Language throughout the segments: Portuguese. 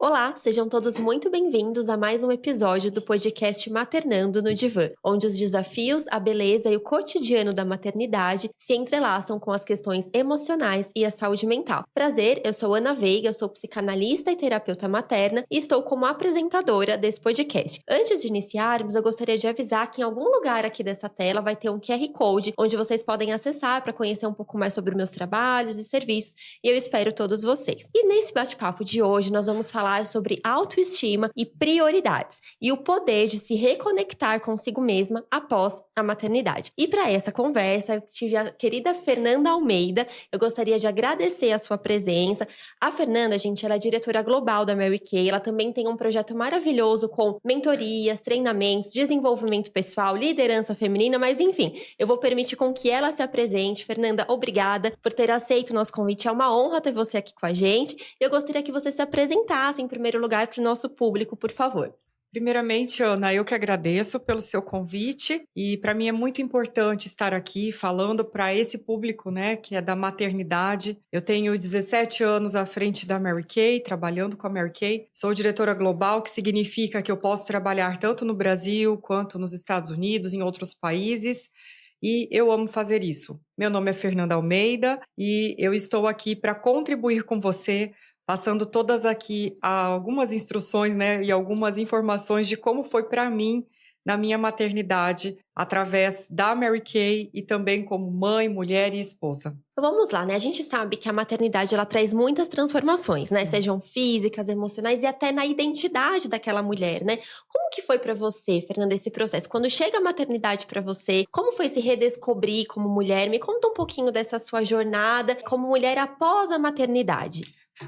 Olá, sejam todos muito bem-vindos a mais um episódio do podcast Maternando no Divã, onde os desafios, a beleza e o cotidiano da maternidade se entrelaçam com as questões emocionais e a saúde mental. Prazer, eu sou Ana Veiga, eu sou psicanalista e terapeuta materna e estou como apresentadora desse podcast. Antes de iniciarmos, eu gostaria de avisar que em algum lugar aqui dessa tela vai ter um QR Code, onde vocês podem acessar para conhecer um pouco mais sobre meus trabalhos e serviços, e eu espero todos vocês. E nesse bate-papo de hoje, nós vamos falar sobre autoestima e prioridades e o poder de se reconectar consigo mesma após a maternidade. E para essa conversa, eu tive a querida Fernanda Almeida. Eu gostaria de agradecer a sua presença. A Fernanda, gente, ela é diretora global da Mary Kay. Ela também tem um projeto maravilhoso com mentorias, treinamentos, desenvolvimento pessoal, liderança feminina, mas enfim, eu vou permitir com que ela se apresente. Fernanda, obrigada por ter aceito o nosso convite. É uma honra ter você aqui com a gente. Eu gostaria que você se apresentasse em primeiro lugar para o nosso público, por favor. Primeiramente, Ana, eu que agradeço pelo seu convite e para mim é muito importante estar aqui falando para esse público, né, que é da maternidade. Eu tenho 17 anos à frente da Mary Kay, trabalhando com a Mary Kay. Sou diretora global, que significa que eu posso trabalhar tanto no Brasil quanto nos Estados Unidos, em outros países. E eu amo fazer isso. Meu nome é Fernanda Almeida e eu estou aqui para contribuir com você, passando todas aqui algumas instruções, né, e algumas informações de como foi para mim na minha maternidade, através da Mary Kay e também como mãe, mulher e esposa. Então vamos lá, né? A gente sabe que a maternidade ela traz muitas transformações, né? Sim. Sejam físicas, emocionais e até na identidade daquela mulher, né? Como que foi pra você, Fernanda, esse processo? Quando chega a maternidade pra você, como foi se redescobrir como mulher? Me conta um pouquinho dessa sua jornada como mulher após a maternidade.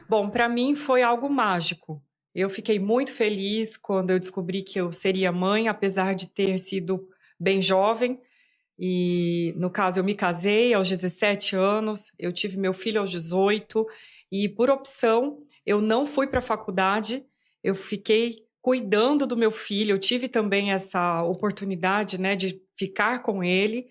Bom, para mim foi algo mágico. Eu fiquei muito feliz quando eu descobri que eu seria mãe, apesar de ter sido bem jovem. E, no caso, eu me casei aos 17 anos, eu tive meu filho aos 18, e por opção, eu não fui para a faculdade, eu fiquei cuidando do meu filho, eu tive também essa oportunidade, né, de ficar com ele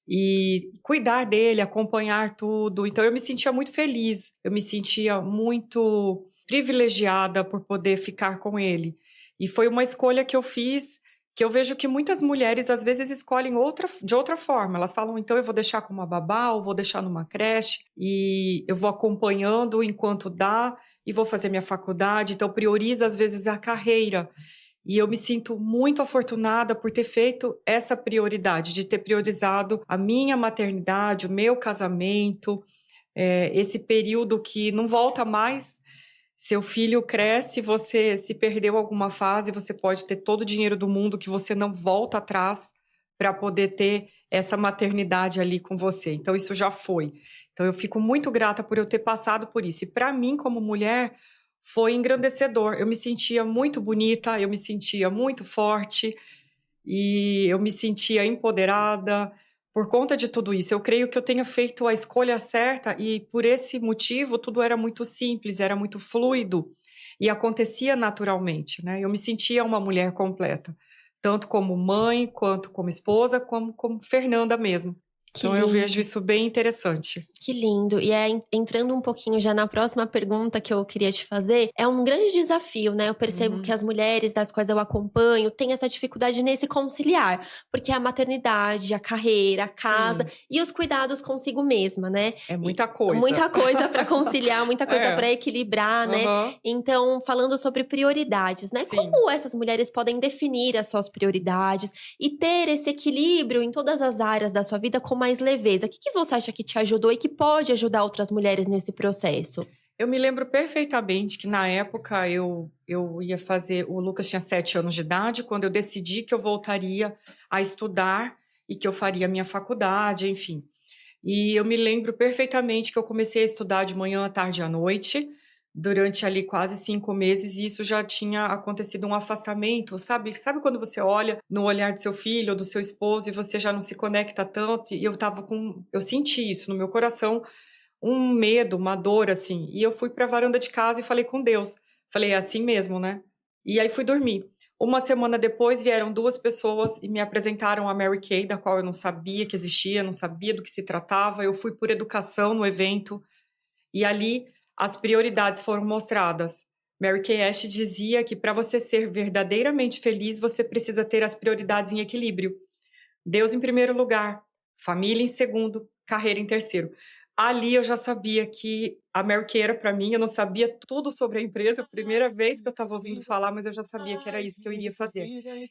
e cuidar dele, acompanhar tudo. Então, eu me sentia muito feliz, eu me sentia muito privilegiada por poder ficar com ele. E foi uma escolha que eu fiz, que eu vejo que muitas mulheres às vezes escolhem de outra forma. Elas falam, então eu vou deixar com uma babá, ou vou deixar numa creche, e eu vou acompanhando enquanto dá, e vou fazer minha faculdade. Então prioriza às vezes a carreira. E eu me sinto muito afortunada por ter feito essa prioridade, de ter priorizado a minha maternidade, o meu casamento, esse período que não volta mais. Seu filho cresce, você se perdeu alguma fase, você pode ter todo o dinheiro do mundo que você não volta atrás para poder ter essa maternidade ali com você. Então, isso já foi. Então, eu fico muito grata por eu ter passado por isso. E para mim, como mulher, foi engrandecedor. Eu me sentia muito bonita, eu me sentia muito forte e eu me sentia empoderada. Por conta de tudo isso, eu creio que eu tenha feito a escolha certa e, por esse motivo, tudo era muito simples, era muito fluido e acontecia naturalmente, né? Eu me sentia uma mulher completa, tanto como mãe, quanto como esposa, como Fernanda mesmo. Que Então, eu vejo lindo. isso bem interessante. Que lindo. E entrando um pouquinho já na próxima pergunta que eu queria te fazer, é um grande desafio, né? Eu percebo que Uhum. as mulheres das quais eu acompanho têm essa dificuldade nesse conciliar, porque é a maternidade, a carreira, a casa Sim, e os cuidados consigo mesma, né? é E muita coisa. muita coisa para conciliar, muita coisa É, para equilibrar, né? aham, Então, falando sobre prioridades, né? sim. Como essas mulheres podem definir as suas prioridades e ter esse equilíbrio em todas as áreas da sua vida com mais leveza? O que você acha que te ajudou e que pode ajudar outras mulheres nesse processo? Eu me lembro perfeitamente que na época eu ia fazer. O Lucas tinha 7 anos de idade, quando eu decidi que eu voltaria a estudar e que eu faria minha faculdade, enfim. E eu me lembro perfeitamente que eu comecei a estudar de manhã, à tarde e à noite, durante ali quase 5 meses, e isso já tinha acontecido um afastamento, sabe? Sabe quando você olha no olhar do seu filho ou do seu esposo e você já não se conecta tanto? E eu senti isso no meu coração, um medo, uma dor, assim. E eu fui para a varanda de casa e falei com Deus. Falei, é assim mesmo, né? E aí fui dormir. Uma semana depois vieram 2 pessoas e me apresentaram a Mary Kay, da qual eu não sabia que existia, não sabia do que se tratava. Eu fui por educação no evento e ali as prioridades foram mostradas. Mary Kay Ash dizia que para você ser verdadeiramente feliz, você precisa ter as prioridades em equilíbrio. Deus em primeiro lugar, família em segundo, carreira em terceiro. Ali eu já sabia que a Mary Kay era para mim, eu não sabia tudo sobre a empresa, primeira vez que eu estava ouvindo falar, mas eu já sabia que era isso que eu iria fazer.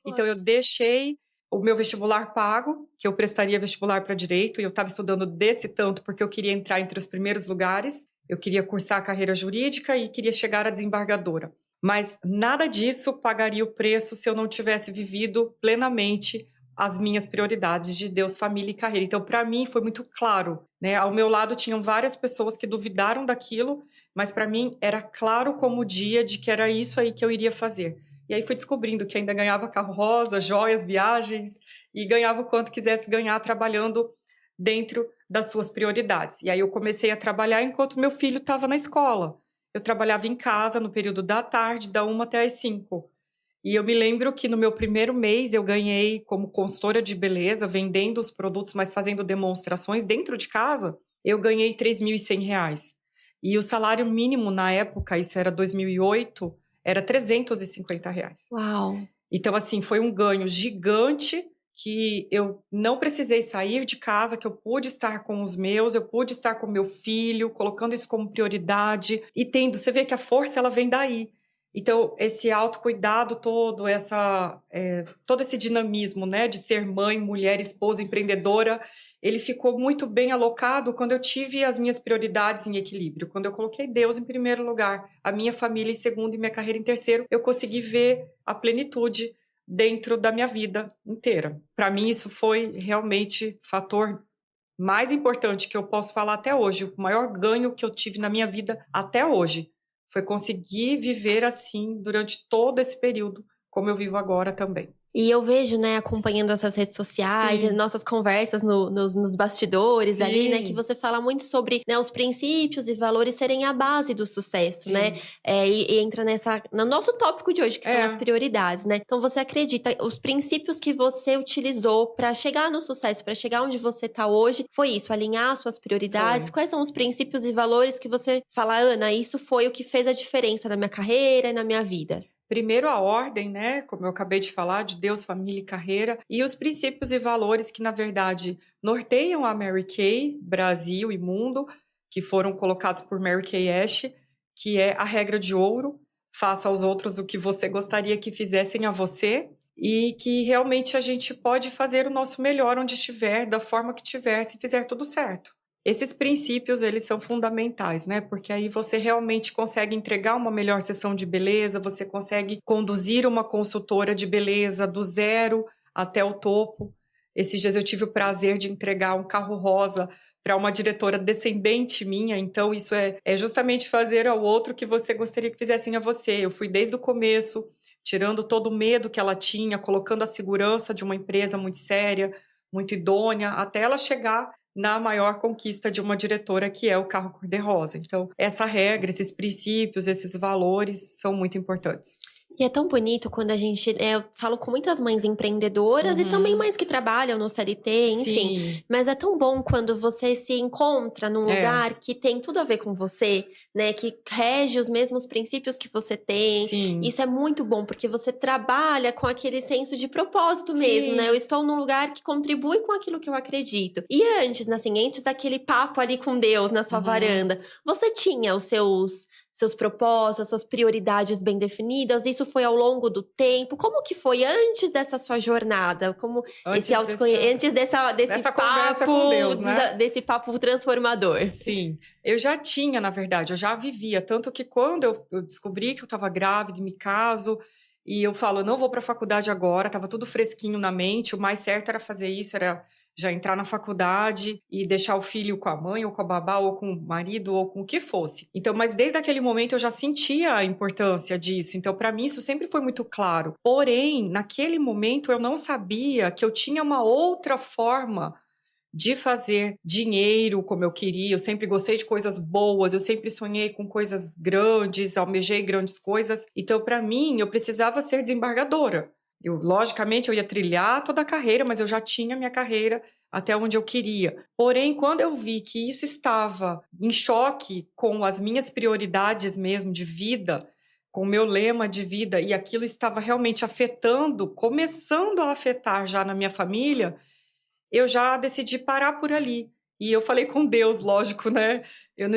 Então eu deixei o meu vestibular pago, que eu prestaria vestibular para direito, e eu estava estudando desse tanto porque eu queria entrar entre os primeiros lugares, eu queria cursar a carreira jurídica e queria chegar a desembargadora. Mas nada disso pagaria o preço se eu não tivesse vivido plenamente as minhas prioridades de Deus, família e carreira. Então, para mim, foi muito claro, né? Ao meu lado tinham várias pessoas que duvidaram daquilo, mas para mim era claro como o dia de que era isso aí que eu iria fazer. E aí fui descobrindo que ainda ganhava carro rosa, joias, viagens, e ganhava o quanto quisesse ganhar trabalhando dentro das suas prioridades. E aí eu comecei a trabalhar enquanto meu filho estava na escola. Eu trabalhava em casa no período da tarde, da 1 até as 5. E eu me lembro que no meu primeiro mês eu ganhei como consultora de beleza, vendendo os produtos, mas fazendo demonstrações dentro de casa, eu ganhei R$ 3.100. E o salário mínimo na época, isso era 2008, era R$ 350. Uau! Então, assim, foi um ganho gigante que eu não precisei sair de casa, que eu pude estar com os meus, eu pude estar com meu filho, colocando isso como prioridade e tendo, você vê que a força ela vem daí. Então, esse autocuidado todo, todo esse dinamismo, né, de ser mãe, mulher, esposa, empreendedora, ele ficou muito bem alocado quando eu tive as minhas prioridades em equilíbrio. Quando eu coloquei Deus em primeiro lugar, a minha família em segundo e minha carreira em terceiro, eu consegui ver a plenitude dentro da minha vida inteira. Para mim, isso foi realmente o fator mais importante que eu posso falar até hoje. O maior ganho que eu tive na minha vida até hoje foi conseguir viver assim durante todo esse período, como eu vivo agora também. E eu vejo, né, acompanhando essas redes sociais e Sim, nossas conversas nos bastidores ali, né, que sim, você fala muito sobre, né, os princípios e valores serem a base do sucesso, né? sim. E entra no nosso tópico de hoje, que são as É. prioridades, né? Então você acredita, os princípios que você utilizou para chegar no sucesso, para chegar onde você tá hoje, foi isso, alinhar suas prioridades? Foi. Quais são os princípios e valores que você fala, Ana, isso foi o que fez a diferença na minha carreira e na minha vida? Primeiro a ordem, né, como eu acabei de falar, de Deus, família e carreira, e os princípios e valores que, na verdade, norteiam a Mary Kay, Brasil e mundo, que foram colocados por Mary Kay Ash, que é a regra de ouro, faça aos outros o que você gostaria que fizessem a você, e que realmente a gente pode fazer o nosso melhor onde estiver, da forma que tiver, se fizer tudo certo. Esses princípios, eles são fundamentais, né? Porque aí você realmente consegue entregar uma melhor sessão de beleza, você consegue conduzir uma consultora de beleza do zero até o topo. Esses dias eu tive o prazer de entregar um carro rosa para uma diretora descendente minha, então isso é justamente fazer ao outro o que você gostaria que fizessem a você. Eu fui desde o começo, tirando todo o medo que ela tinha, colocando a segurança de uma empresa muito séria, muito idônea, até ela chegar na maior conquista de uma diretora, que é o carro cor-de-rosa. Então, essa regra, esses princípios, esses valores são muito importantes. E é tão bonito quando a gente. Eu falo com muitas mães empreendedoras e também Uhum. mães que trabalham no CLT, enfim. Sim, Mas é tão bom quando você se encontra num é, lugar que tem tudo a ver com você, né? Que rege os mesmos princípios que você tem. sim, Isso é muito bom, porque você trabalha com aquele senso de propósito mesmo, né? Eu sim. estou num lugar que contribui com aquilo que eu acredito. E antes, assim, antes daquele papo ali com Deus na sua Uhum. varanda, você tinha os seus propósitos, suas prioridades bem definidas? Isso foi ao longo do tempo? Como que foi antes dessa sua jornada? Como esse antes desse dessa conversa com Deus, né? desse papo transformador? Sim, eu já tinha, na verdade, eu já vivia, tanto que quando eu descobri que eu estava grávida e me caso, e eu falo, não vou para a faculdade agora, estava tudo fresquinho na mente, o mais certo era fazer isso, era já entrar na faculdade e deixar o filho com a mãe, ou com a babá, ou com o marido, ou com o que fosse. Então, mas desde aquele momento eu já sentia a importância disso, então para mim isso sempre foi muito claro. Porém, naquele momento eu não sabia que eu tinha uma outra forma de fazer dinheiro como eu queria. Eu sempre gostei de coisas boas, eu sempre sonhei com coisas grandes, almejei grandes coisas. Então, para mim, eu precisava ser desembargadora. Logicamente, eu ia trilhar toda a carreira, mas eu já tinha minha carreira até onde eu queria. Porém, quando eu vi que isso estava em choque com as minhas prioridades mesmo de vida, com o meu lema de vida, e aquilo estava realmente afetando, começando a afetar já na minha família, eu já decidi parar por ali. E eu falei com Deus, lógico, né? Eu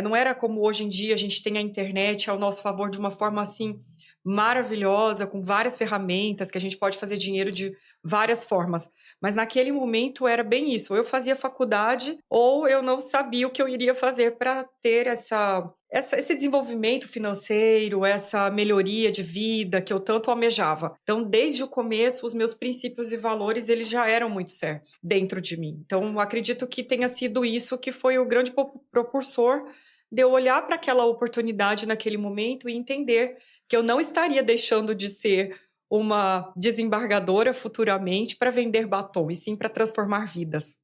não era como hoje em dia, a gente tem a internet ao nosso favor de uma forma assim maravilhosa, com várias ferramentas que a gente pode fazer dinheiro de várias formas. Mas naquele momento era bem isso, ou eu fazia faculdade ou eu não sabia o que eu iria fazer para ter esse desenvolvimento financeiro, essa melhoria de vida que eu tanto almejava. Então, desde o começo, os meus princípios e valores, eles já eram muito certos dentro de mim. Então, eu acredito que tenha sido isso que foi o grande propulsor de eu olhar para aquela oportunidade naquele momento e entender que eu não estaria deixando de ser uma desembargadora futuramente para vender batom, e sim para transformar vidas.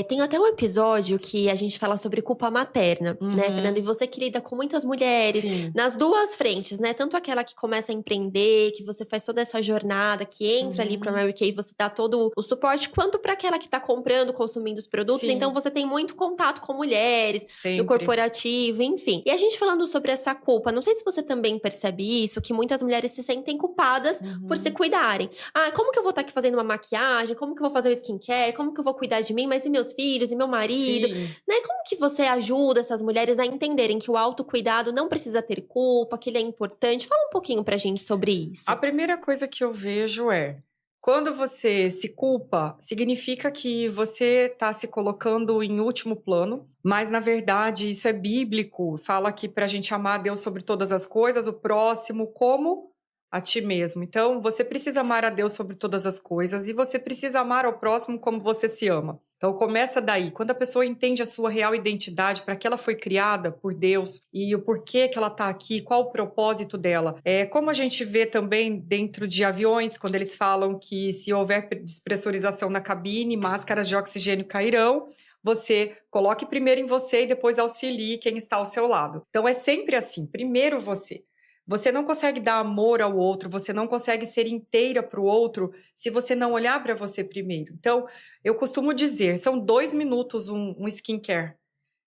Tem até um episódio que a gente fala sobre culpa materna, né, Fernanda? E você que lida com muitas mulheres, Sim. nas duas frentes, né? Tanto aquela que começa a empreender, que você faz toda essa jornada, que entra ali pra Mary Kay e você dá todo o suporte, quanto para aquela que tá comprando, consumindo os produtos. Sim. Então você tem muito contato com mulheres, Sempre. no corporativo, enfim. E a gente falando sobre essa culpa, não sei se você também percebe isso, que muitas mulheres se sentem culpadas por se cuidarem. Ah, como que eu vou estar aqui fazendo uma maquiagem? Como que eu vou fazer o skincare? Como que eu vou cuidar de mim? Mas e meus filhos, e meu marido, né? Como que você ajuda essas mulheres a entenderem que o autocuidado não precisa ter culpa, que ele é importante? Fala um pouquinho pra gente sobre isso. A primeira coisa que eu vejo é, quando você se culpa, significa que você está se colocando em último plano, mas na verdade isso é bíblico, fala que para a gente amar a Deus sobre todas as coisas, o próximo como a ti mesmo. Então, você precisa amar a Deus sobre todas as coisas e você precisa amar ao próximo como você se ama. Então, começa daí. Quando a pessoa entende a sua real identidade, para que ela foi criada por Deus e o porquê que ela está aqui, qual o propósito dela. Como a gente vê também dentro de aviões, quando eles falam que se houver despressurização na cabine, máscaras de oxigênio cairão, você coloque primeiro em você e depois auxilie quem está ao seu lado. Então, é sempre assim. Primeiro você. Você não consegue dar amor ao outro, você não consegue ser inteira para o outro se você não olhar para você primeiro. Então, eu costumo dizer, são 2 minutos um skincare.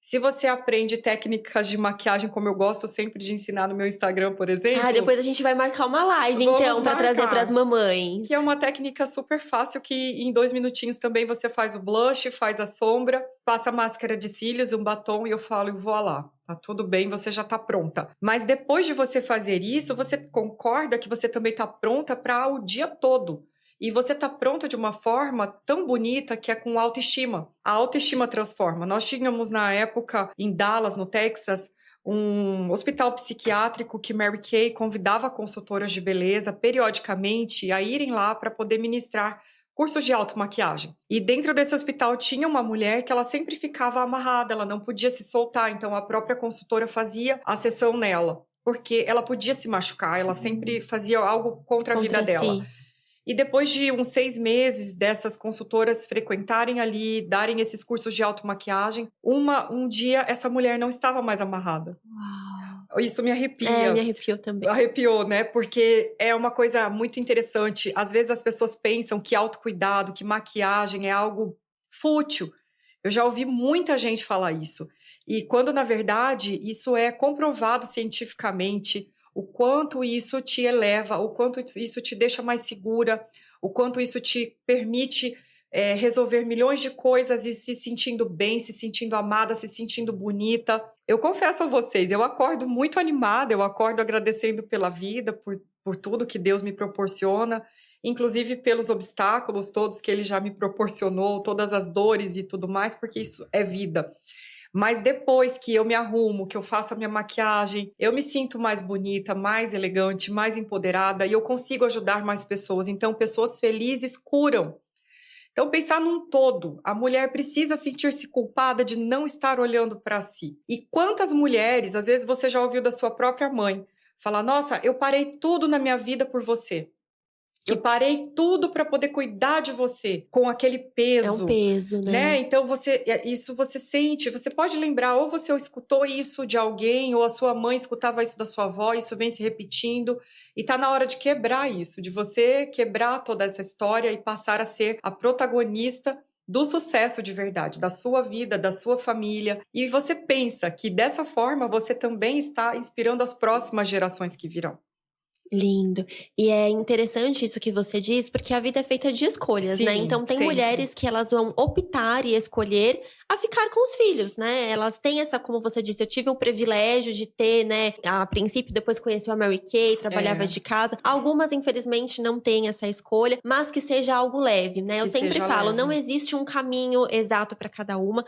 Se você aprende técnicas de maquiagem, como eu gosto sempre de ensinar no meu Instagram, por exemplo... depois a gente vai marcar uma live, então, para trazer para as mamães. Que é uma técnica super fácil, que em 2 minutinhos também você faz o blush, faz a sombra, passa a máscara de cílios, um batom, e eu falo, voilá, tá tudo bem, você já tá pronta. Mas depois de você fazer isso, você concorda que você também tá pronta para o dia todo. E você tá pronta de uma forma tão bonita que é com autoestima. A autoestima transforma. Nós tínhamos na época, em Dallas, no Texas, um hospital psiquiátrico que Mary Kay convidava consultoras de beleza periodicamente a irem lá para poder ministrar cursos de automaquiagem. E dentro desse hospital tinha uma mulher que ela sempre ficava amarrada, ela não podia se soltar, então a própria consultora fazia a sessão nela, porque ela podia se machucar, ela sempre fazia algo contra a vida dela. E depois de uns 6 meses dessas consultoras frequentarem ali, darem esses cursos de automaquiagem, um dia essa mulher não estava mais amarrada. Uau. Isso me arrepia. Me arrepiou também. Arrepiou, né? Porque é uma coisa muito interessante. Às vezes as pessoas pensam que autocuidado, que maquiagem é algo fútil. Eu já ouvi muita gente falar isso. E quando, na verdade, isso é comprovado cientificamente, o quanto isso te eleva, o quanto isso te deixa mais segura, o quanto isso te permite resolver milhões de coisas e se sentindo bem, se sentindo amada, se sentindo bonita. Eu confesso a vocês, eu acordo muito animada, eu acordo agradecendo pela vida, por tudo que Deus me proporciona, inclusive pelos obstáculos todos que Ele já me proporcionou, todas as dores e tudo mais, porque isso é vida. Mas depois que eu me arrumo, que eu faço a minha maquiagem, eu me sinto mais bonita, mais elegante, mais empoderada e eu consigo ajudar mais pessoas. Então, pessoas felizes curam. Então, pensar num todo, a mulher precisa sentir-se culpada de não estar olhando para si. E quantas mulheres, às vezes você já ouviu da sua própria mãe, falar, nossa, eu parei tudo na minha vida por você. Eu parei tudo para poder cuidar de você, com aquele peso. É um peso, né? Então, isso você sente, você pode lembrar, ou você escutou isso de alguém, ou a sua mãe escutava isso da sua avó, isso vem se repetindo, e tá na hora de quebrar isso, de você quebrar toda essa história e passar a ser a protagonista do sucesso de verdade, da sua vida, da sua família. E você pensa que dessa forma você também está inspirando as próximas gerações que virão. Lindo. E é interessante isso que você diz, porque a vida é feita de escolhas, né? Sim, Então tem sempre. mulheres que elas vão optar e escolher a ficar com os filhos, né? Elas têm essa, como você disse, eu tive o privilégio de ter, né? A princípio, depois conheceu a Mary Kay, trabalhava de casa. Algumas, infelizmente, não têm essa escolha, mas que seja algo leve, né? Eu Que sempre seja falo, leve. não existe um caminho exato para cada uma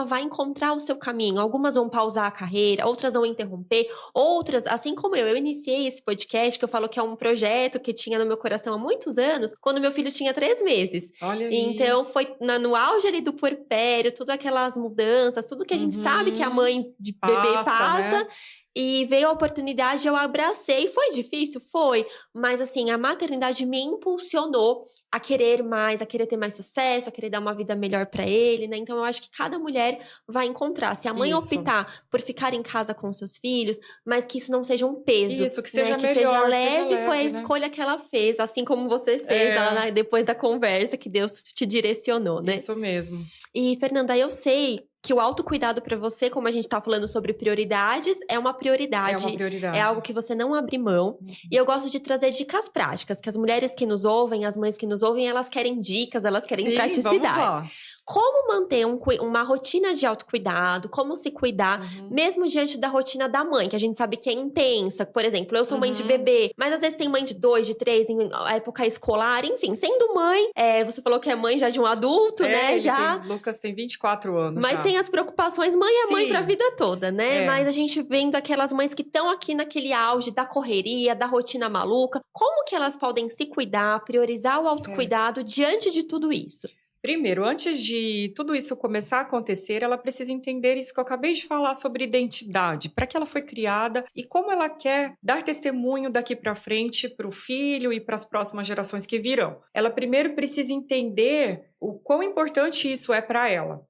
vai encontrar o seu caminho. Algumas vão pausar a carreira, outras vão interromper, outras, assim como eu iniciei esse podcast, que eu falo que é um projeto que tinha no meu coração há muitos anos, quando meu filho tinha 3 meses. Olha aí. Então, foi no auge ali do puerpério, tudo aquelas mudanças, tudo que a gente sabe que a mãe de bebê passa. Né? E veio a oportunidade, eu abracei. Foi difícil? Foi. Mas, assim, a maternidade me impulsionou a querer mais, a querer ter mais sucesso, a querer dar uma vida melhor pra ele, né? Então, eu acho que cada mulher vai encontrar. Se a mãe optar por ficar em casa com seus filhos, mas que isso não seja um peso. Isso, que seja né? Que melhor, seja leve, seja foi a leve, né? escolha que ela fez, assim como você fez lá depois da conversa, que Deus te direcionou, né? Isso mesmo. E, Fernanda, eu sei que o autocuidado pra você, como a gente tá falando sobre prioridades, é uma prioridade. É uma prioridade. É algo que você não abre mão. E eu gosto de trazer dicas práticas, que as mulheres que nos ouvem, as mães que nos ouvem, elas querem dicas, elas querem praticidade. Vamos lá. Como manter uma rotina de autocuidado, como se cuidar, mesmo diante da rotina da mãe, que a gente sabe que é intensa. Por exemplo, eu sou mãe de bebê, mas às vezes tem mãe de 2, de 3, em época escolar, enfim, sendo mãe, você falou que é mãe já de um adulto, né? Lucas tem 24 anos. Mas já. Tem as preocupações, mãe é mãe pra vida toda, né? Mas a gente vendo aquelas mães que estão aqui naquele auge da correria, da rotina maluca, como que elas podem se cuidar, priorizar o autocuidado diante de tudo isso? Primeiro, antes de tudo isso começar a acontecer, ela precisa entender isso que eu acabei de falar sobre identidade, para que ela foi criada e como ela quer dar testemunho daqui para frente para o filho e para as próximas gerações que virão. Ela primeiro precisa entender o quão importante isso é para ela.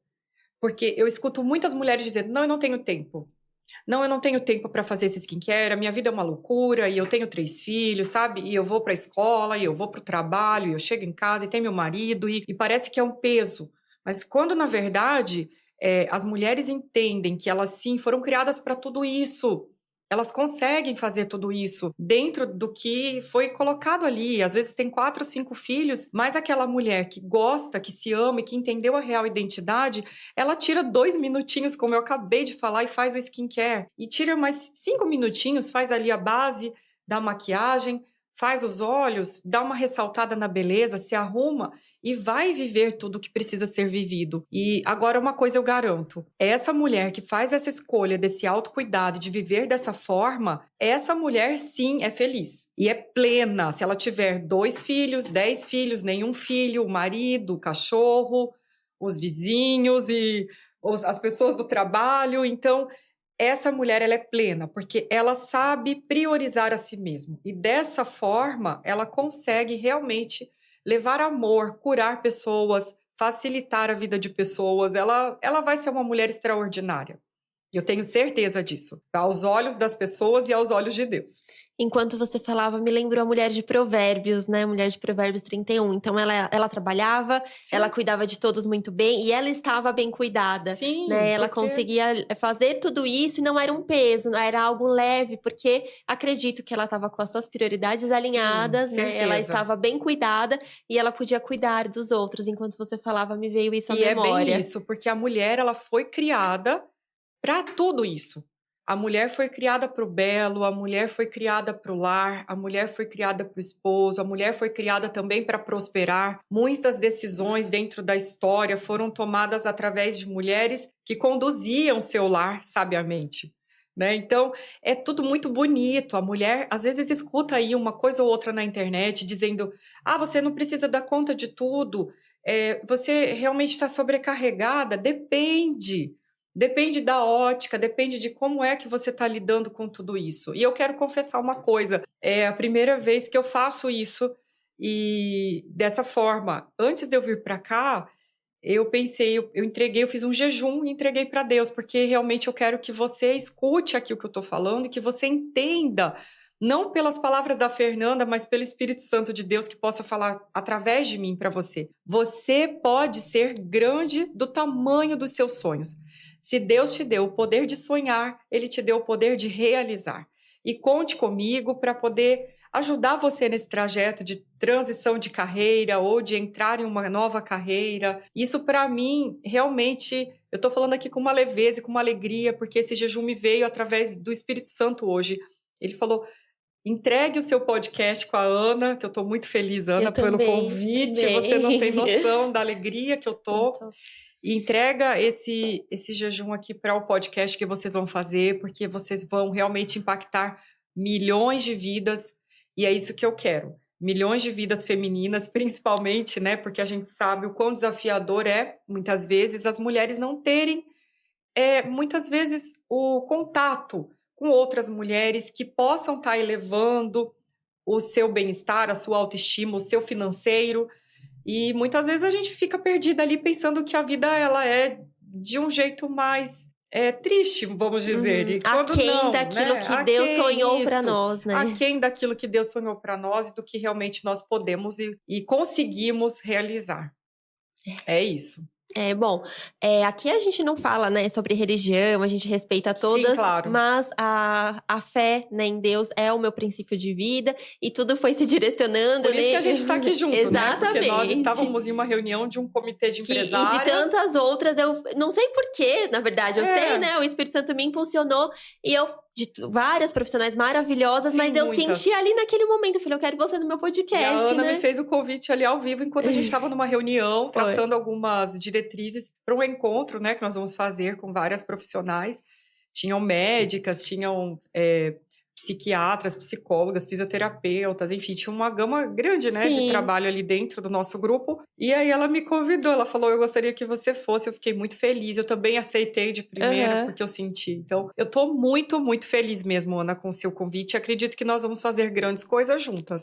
Porque eu escuto muitas mulheres dizendo, não, eu não tenho tempo. Não, eu não tenho tempo para fazer esse skincare, a minha vida é uma loucura, e eu tenho 3 filhos, sabe? E eu vou para a escola, e eu vou para o trabalho, e eu chego em casa, e tem meu marido, e parece que é um peso. Mas quando, na verdade, as mulheres entendem que elas, sim, foram criadas para tudo isso, elas conseguem fazer tudo isso dentro do que foi colocado ali. Às vezes tem 4 ou 5 filhos, mas aquela mulher que gosta, que se ama e que entendeu a real identidade, ela tira 2 minutinhos, como eu acabei de falar, e faz o skincare. E tira mais 5 minutinhos, faz ali a base da maquiagem, faz os olhos, dá uma ressaltada na beleza, se arruma e vai viver tudo o que precisa ser vivido. E agora uma coisa eu garanto, essa mulher que faz essa escolha desse autocuidado, de viver dessa forma, essa mulher sim é feliz e é plena. Se ela tiver 2 filhos, 10 filhos, nenhum filho, o marido, o cachorro, os vizinhos e as pessoas do trabalho, então essa mulher ela é plena, porque ela sabe priorizar a si mesma. E dessa forma, ela consegue realmente levar amor, curar pessoas, facilitar a vida de pessoas. Ela vai ser uma mulher extraordinária. Eu tenho certeza disso. Aos olhos das pessoas e aos olhos de Deus. Enquanto você falava, me lembrou a mulher de Provérbios, né? Mulher de Provérbios 31. Então, ela trabalhava, ela cuidava de todos muito bem e ela estava bem cuidada. Sim, né? Ela conseguia fazer tudo isso e não era um peso, era algo leve, porque acredito que ela estava com as suas prioridades alinhadas, né? Ela estava bem cuidada e ela podia cuidar dos outros. Enquanto você falava, me veio isso à memória. E é bem isso, porque a mulher, ela foi criada para tudo isso. A mulher foi criada para o belo, a mulher foi criada para o lar, a mulher foi criada para o esposo, a mulher foi criada também para prosperar. Muitas decisões dentro da história foram tomadas através de mulheres que conduziam seu lar sabiamente. Né? Então, é tudo muito bonito. A mulher, às vezes, escuta aí uma coisa ou outra na internet dizendo: você não precisa dar conta de tudo, você realmente está sobrecarregada. Depende da ótica, depende de como é que você está lidando com tudo isso. E eu quero confessar uma coisa, é a primeira vez que eu faço isso e dessa forma. Antes de eu vir para cá, eu pensei, eu entreguei, eu fiz um jejum e entreguei para Deus, porque realmente eu quero que você escute aqui o que eu estou falando e que você entenda não pelas palavras da Fernanda, mas pelo Espírito Santo de Deus que possa falar através de mim para você. Você pode ser grande do tamanho dos seus sonhos. Se Deus te deu o poder de sonhar, Ele te deu o poder de realizar. E conte comigo para poder ajudar você nesse trajeto de transição de carreira ou de entrar em uma nova carreira. Isso, para mim, realmente, eu estou falando aqui com uma leveza e com uma alegria, porque esse jejum me veio através do Espírito Santo hoje. Ele falou: entregue o seu podcast com a Ana, que eu estou muito feliz, Ana, pelo convite. Também. Você não tem noção da alegria que eu tô. Então, E entrega esse jejum aqui para o podcast que vocês vão fazer, porque vocês vão realmente impactar milhões de vidas, e é isso que eu quero. Milhões de vidas femininas, principalmente, né? Porque a gente sabe o quão desafiador é, muitas vezes, as mulheres não terem, muitas vezes, o contato com outras mulheres que possam estar elevando o seu bem-estar, a sua autoestima, o seu financeiro. E muitas vezes a gente fica perdida ali pensando que a vida ela é de um jeito mais triste, vamos dizer. E quando aquém não, daquilo né? que Deus sonhou para Isso. nós, né? Aquém daquilo que Deus sonhou para nós e do que realmente nós podemos e conseguimos realizar. É isso. Bom, aqui a gente não fala, né, sobre religião, a gente respeita todas, Sim, claro. mas a fé, né, em Deus é o meu princípio de vida e tudo foi se direcionando, Por né? isso que a gente está aqui junto, né? Porque nós Exatamente. estávamos em uma reunião de um comitê de E de empresárias. tantas outras, eu não sei porquê, na verdade, eu sei, né? O Espírito Santo me impulsionou e eu, de várias profissionais maravilhosas, Sim, mas eu muitas. senti ali naquele momento, eu falei, eu quero você no meu podcast, E a Ana né? me fez o convite ali ao vivo, enquanto a gente estava numa reunião, traçando algumas diretrizes para um encontro, né, que nós vamos fazer com várias profissionais. Tinham médicas, tinham psiquiatras, psicólogas, fisioterapeutas, enfim, tinha uma gama grande, né, de Sim. trabalho ali dentro do nosso grupo. E aí ela me convidou, ela falou, eu gostaria que você fosse, eu fiquei muito feliz, eu também aceitei de primeira, porque eu senti. Então, eu tô muito, muito feliz mesmo, Ana, com o seu convite, e acredito que nós vamos fazer grandes coisas juntas.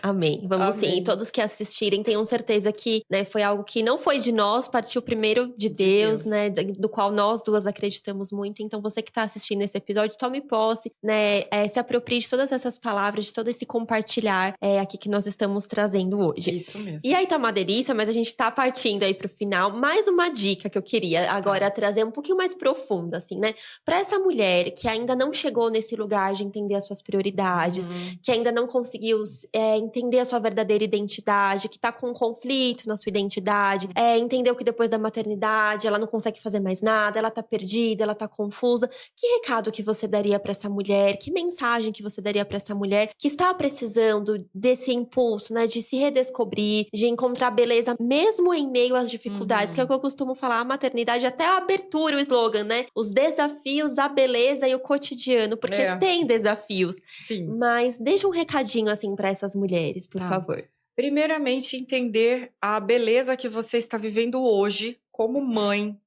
Amém. Vamos sim. Amém. E todos que assistirem tenham certeza que, né, foi algo que não foi de nós, partiu primeiro de Deus, né, do qual nós duas acreditamos muito. Então, você que está assistindo esse episódio, tome posse, né, se aproprie de todas essas palavras, de todo esse compartilhar aqui que nós estamos trazendo hoje. Isso mesmo. E aí tá uma delícia, mas a gente tá partindo aí pro final. Mais uma dica que eu queria agora trazer um pouquinho mais profunda, assim, né? Pra essa mulher que ainda não chegou nesse lugar de entender as suas prioridades, que ainda não conseguiu entender a sua verdadeira identidade, que tá com um conflito na sua identidade, entendeu que depois da maternidade ela não consegue fazer mais nada, ela tá perdida, ela tá confusa. Que recado que você daria pra essa mulher? Que mensagem que você daria pra essa mulher que está precisando desse impulso, né, de se redescobrir, de encontrar beleza mesmo em meio às dificuldades, que é o que eu costumo falar, a maternidade, até a abertura, o slogan, né? Os desafios, a beleza e o cotidiano, porque tem desafios. Sim. Mas deixa um recadinho, assim, pra essas mulheres, por favor. Primeiramente, entender a beleza que você está vivendo hoje como mãe,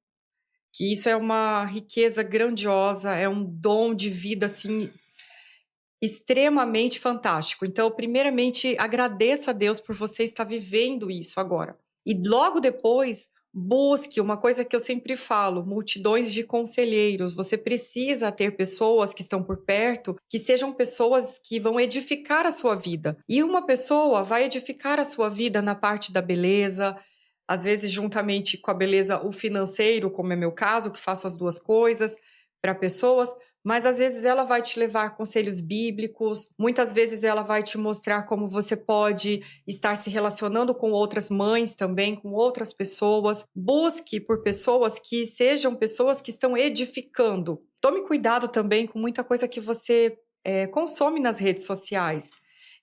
que isso é uma riqueza grandiosa, é um dom de vida, assim, extremamente fantástico. Então, primeiramente, agradeça a Deus por você estar vivendo isso agora. E logo depois, busque uma coisa que eu sempre falo, multidões de conselheiros. Você precisa ter pessoas que estão por perto, que sejam pessoas que vão edificar a sua vida. E uma pessoa vai edificar a sua vida na parte da beleza, às vezes juntamente com a beleza, o financeiro, como é meu caso, que faço as duas coisas para pessoas, mas às vezes ela vai te levar a conselhos bíblicos, muitas vezes ela vai te mostrar como você pode estar se relacionando com outras mães também, com outras pessoas. Busque por pessoas que sejam pessoas que estão edificando. Tome cuidado também com muita coisa que você consome nas redes sociais.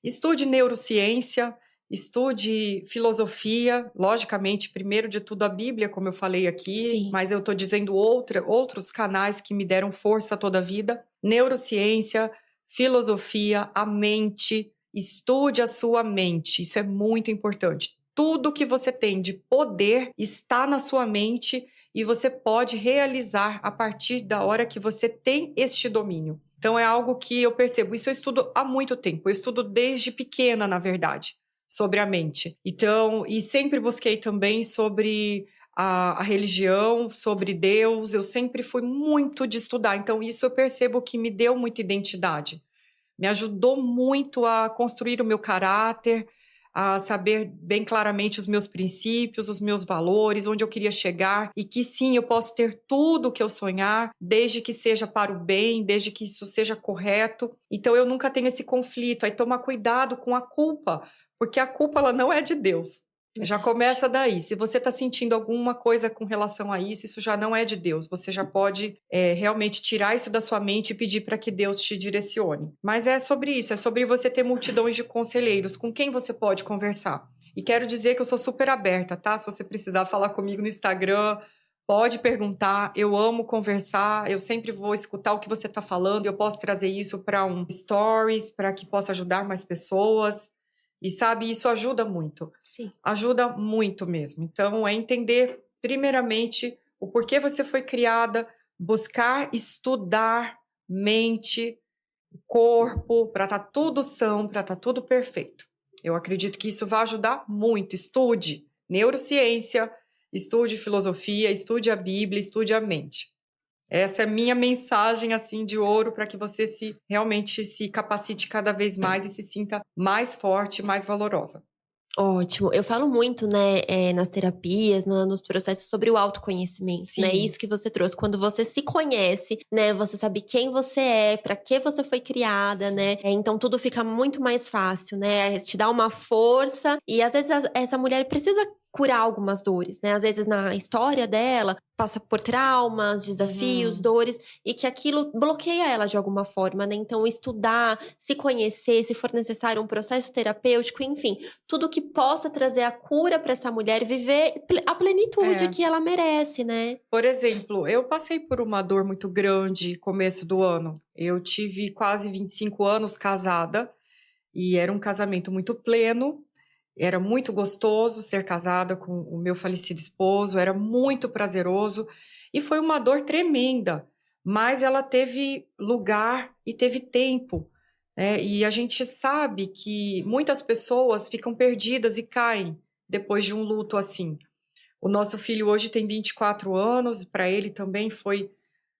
Estude neurociência, estude filosofia, logicamente, primeiro de tudo a Bíblia, como eu falei aqui, Sim. mas eu estou dizendo outros canais que me deram força toda a vida. Neurociência, filosofia, a mente, estude a sua mente, isso é muito importante. Tudo que você tem de poder está na sua mente e você pode realizar a partir da hora que você tem este domínio. Então é algo que eu percebo, isso eu estudo há muito tempo, eu estudo desde pequena, na verdade, sobre a mente. Então, e sempre busquei também sobre a religião, sobre Deus, eu sempre fui muito de estudar, então isso eu percebo que me deu muita identidade. me ajudou muito a construir o meu caráter, a saber bem claramente os meus princípios, os meus valores, onde eu queria chegar e que sim, eu posso ter tudo o que eu sonhar, desde que seja para o bem, desde que isso seja correto. Então eu nunca tenho esse conflito. Aí tomar cuidado com a culpa, porque a culpa ela não é de Deus. Já começa daí. Se você está sentindo alguma coisa com relação a isso já não é de Deus. Você já pode realmente tirar isso da sua mente e pedir para que Deus te direcione. Mas é sobre isso, é sobre você ter multidões de conselheiros com quem você pode conversar. E quero dizer que eu sou super aberta, tá? Se você precisar falar comigo no Instagram, pode perguntar. Eu amo conversar, eu sempre vou escutar o que você está falando. Eu posso trazer isso para um stories, para que possa ajudar mais pessoas. E sabe, isso ajuda muito. Sim. Ajuda muito mesmo. Então, é entender, primeiramente, o porquê você foi criada, buscar estudar mente, corpo, para estar tudo são, para estar tudo perfeito. Eu acredito que isso vai ajudar muito. Estude neurociência, estude filosofia, estude a Bíblia, estude a mente. Essa é a minha mensagem assim de ouro para que você realmente se capacite cada vez mais e se sinta mais forte, mais valorosa. Ótimo. Eu falo muito, né, nas terapias, nos processos sobre o autoconhecimento, né? Sim. Isso que você trouxe. Quando você se conhece, né, você sabe quem você é, pra que você foi criada, Sim. né? Então tudo fica muito mais fácil, né? Te dá uma força. E às vezes essa mulher precisa curar algumas dores, né? Às vezes na história dela, passa por traumas, desafios, dores, e que aquilo bloqueia ela de alguma forma, né? Então estudar, se conhecer, se for necessário um processo terapêutico, enfim, tudo que possa trazer a cura para essa mulher viver a plenitude que ela merece, né? Por exemplo, eu passei por uma dor muito grande começo do ano. Eu tive quase 25 anos casada e era um casamento muito pleno. Era muito gostoso ser casada com o meu falecido esposo, era muito prazeroso e foi uma dor tremenda, mas ela teve lugar e teve tempo, né? E a gente sabe que muitas pessoas ficam perdidas e caem depois de um luto assim. O nosso filho hoje tem 24 anos, para ele também foi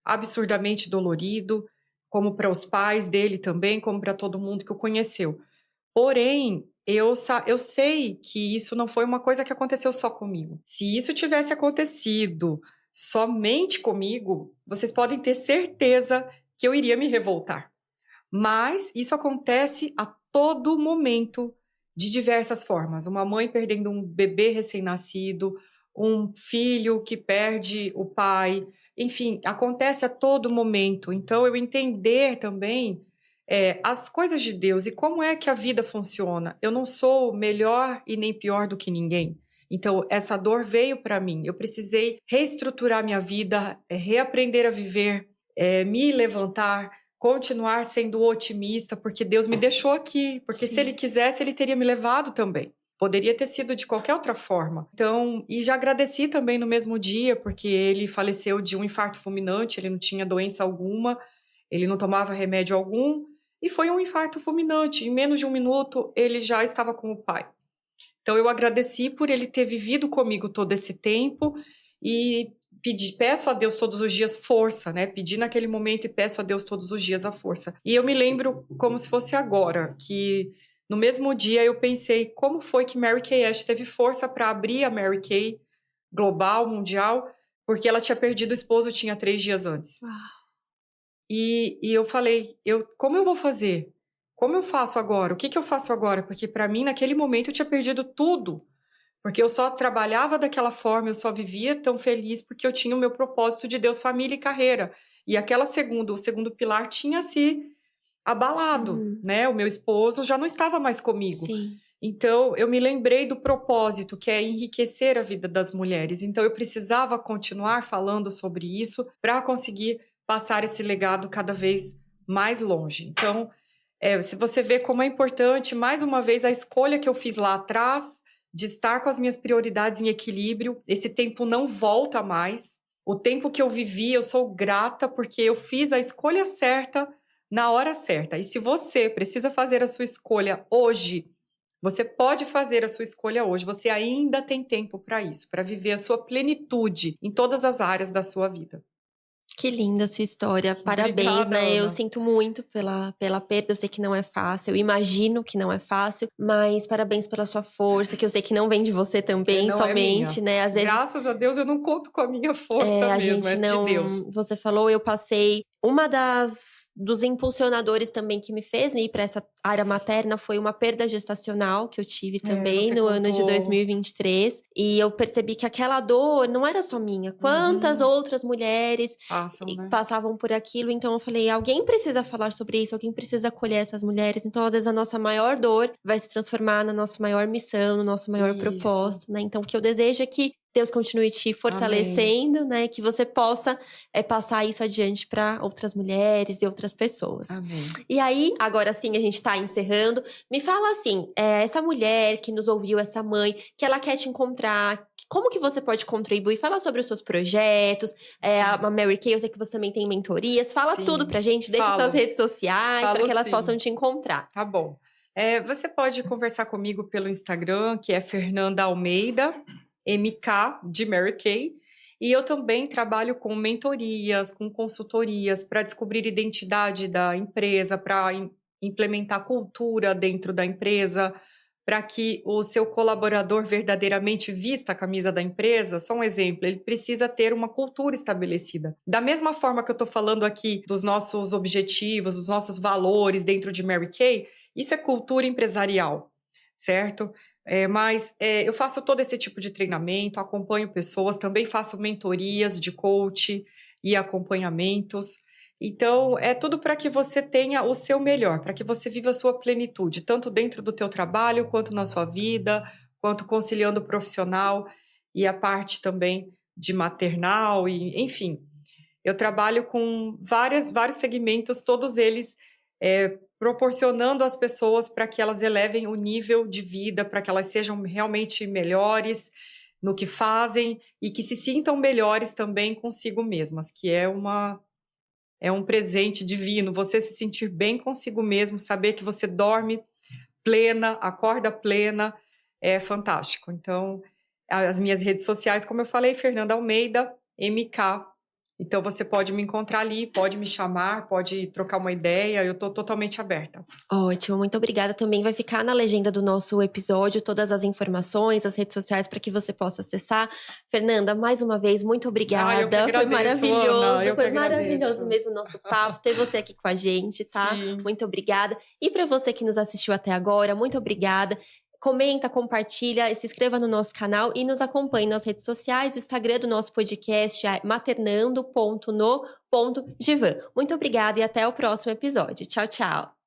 absurdamente dolorido, como para os pais dele também, como para todo mundo que o conheceu. Porém, eu sei que isso não foi uma coisa que aconteceu só comigo. Se isso tivesse acontecido somente comigo, vocês podem ter certeza que eu iria me revoltar. Mas isso acontece a todo momento, de diversas formas. Uma mãe perdendo um bebê recém-nascido, um filho que perde o pai, enfim, acontece a todo momento. Então, eu entender também as coisas de Deus e como é que a vida funciona. Eu não sou melhor e nem pior do que ninguém. Então, essa dor veio para mim. Eu precisei reestruturar minha vida, reaprender a viver, me levantar, continuar sendo otimista, porque Deus me deixou aqui. Porque se Ele quisesse, Ele teria me levado também. Poderia ter sido de qualquer outra forma. Então, e já agradeci também no mesmo dia, porque ele faleceu de um infarto fulminante, ele não tinha doença alguma, ele não tomava remédio algum, e foi um infarto fulminante. Em menos de um minuto, ele já estava com o pai. Então, eu agradeci por ele ter vivido comigo todo esse tempo e peço a Deus todos os dias força, né? Pedi naquele momento e peço a Deus todos os dias a força. E eu me lembro como se fosse agora, que no mesmo dia eu pensei como foi que Mary Kay Ash teve força para abrir a Mary Kay global, mundial, porque ela tinha perdido o esposo tinha 3 dias antes. E eu falei, como eu vou fazer? Como eu faço agora? O que eu faço agora? Porque para mim, naquele momento, eu tinha perdido tudo. Porque eu só trabalhava daquela forma, eu só vivia tão feliz porque eu tinha o meu propósito de Deus, família e carreira. E o segundo pilar tinha se abalado, né? O meu esposo já não estava mais comigo. Sim. Então, eu me lembrei do propósito, que é enriquecer a vida das mulheres. Então, eu precisava continuar falando sobre isso para conseguir passar esse legado cada vez mais longe. Então, se você vê como é importante, mais uma vez, a escolha que eu fiz lá atrás de estar com as minhas prioridades em equilíbrio, esse tempo não volta mais. O tempo que eu vivi, eu sou grata porque eu fiz a escolha certa na hora certa. E se você precisa fazer a sua escolha hoje, você pode fazer a sua escolha hoje. Você ainda tem tempo para isso, para viver a sua plenitude em todas as áreas da sua vida. Que linda a sua história, parabéns, Obrigada, né? Eu Ana. sinto muito pela perda, eu sei que não é fácil, eu imagino que não é fácil, mas parabéns pela sua força, que eu sei que não vem de você também, Não é somente, minha. né? Às vezes Graças a Deus eu não conto com a minha força a mesmo, gente é de Deus. não. Você falou, eu passei. Uma dos impulsionadores também que me fez ir para essa área materna foi uma perda gestacional que eu tive também Você no ano de contou. 2023. E eu percebi que aquela dor não era só minha. Quantas Uhum. outras mulheres Passam, né? passavam por aquilo? Então eu falei: alguém precisa falar sobre isso, alguém precisa acolher essas mulheres. Então, às vezes, a nossa maior dor vai se transformar na nossa maior missão, no nosso maior Isso. propósito, né? Então, o que eu desejo é que Deus continue te Amém. fortalecendo, né? Que você possa passar isso adiante para outras mulheres e outras pessoas. Amém. E aí, agora sim, a gente tá encerrando. Me fala assim, essa mulher que nos ouviu, essa mãe, que ela quer te encontrar, como que você pode contribuir? Fala sobre os seus projetos, a Mary Kay, eu sei que você também tem mentorias. Fala tudo Sim. pra gente, deixa suas Falo. redes sociais para Falo que elas sim. possam te encontrar. Tá bom. Você pode conversar comigo pelo Instagram, que é Fernanda Almeida, MK, de Mary Kay. E eu também trabalho com mentorias, com consultorias para descobrir identidade da empresa, para implementar cultura dentro da empresa, para que o seu colaborador verdadeiramente vista a camisa da empresa. Só um exemplo, ele precisa ter uma cultura estabelecida. Da mesma forma que eu estou falando aqui dos nossos objetivos, dos nossos valores dentro de Mary Kay, isso é cultura empresarial, certo? Mas eu faço todo esse tipo de treinamento, acompanho pessoas, também faço mentorias de coach e acompanhamentos. Então, é tudo para que você tenha o seu melhor, para que você viva a sua plenitude, tanto dentro do teu trabalho, quanto na sua vida, quanto conciliando o profissional e a parte também de maternal, e enfim. Eu trabalho com vários segmentos, todos eles proporcionando às pessoas para que elas elevem o nível de vida, para que elas sejam realmente melhores no que fazem e que se sintam melhores também consigo mesmas, que é um presente divino, você se sentir bem consigo mesmo, saber que você dorme plena, acorda plena, é fantástico. Então, as minhas redes sociais, como eu falei, Fernanda Almeida, MK. Então, você pode me encontrar ali, pode me chamar, pode trocar uma ideia, eu estou totalmente aberta. Ótimo, muito obrigada. Também vai ficar na legenda do nosso episódio todas as informações, as redes sociais para que você possa acessar. Fernanda, mais uma vez, muito Eu que obrigada. agradeço, Ana, eu que Foi maravilhoso agradeço. mesmo o nosso papo, ter você aqui com a gente, tá? Sim. Muito obrigada. E para você que nos assistiu até agora, muito obrigada. Comenta, compartilha, se inscreva no nosso canal e nos acompanhe nas redes sociais. O Instagram do nosso podcast é maternando.no.divan. Muito obrigada e até o próximo episódio. Tchau, tchau.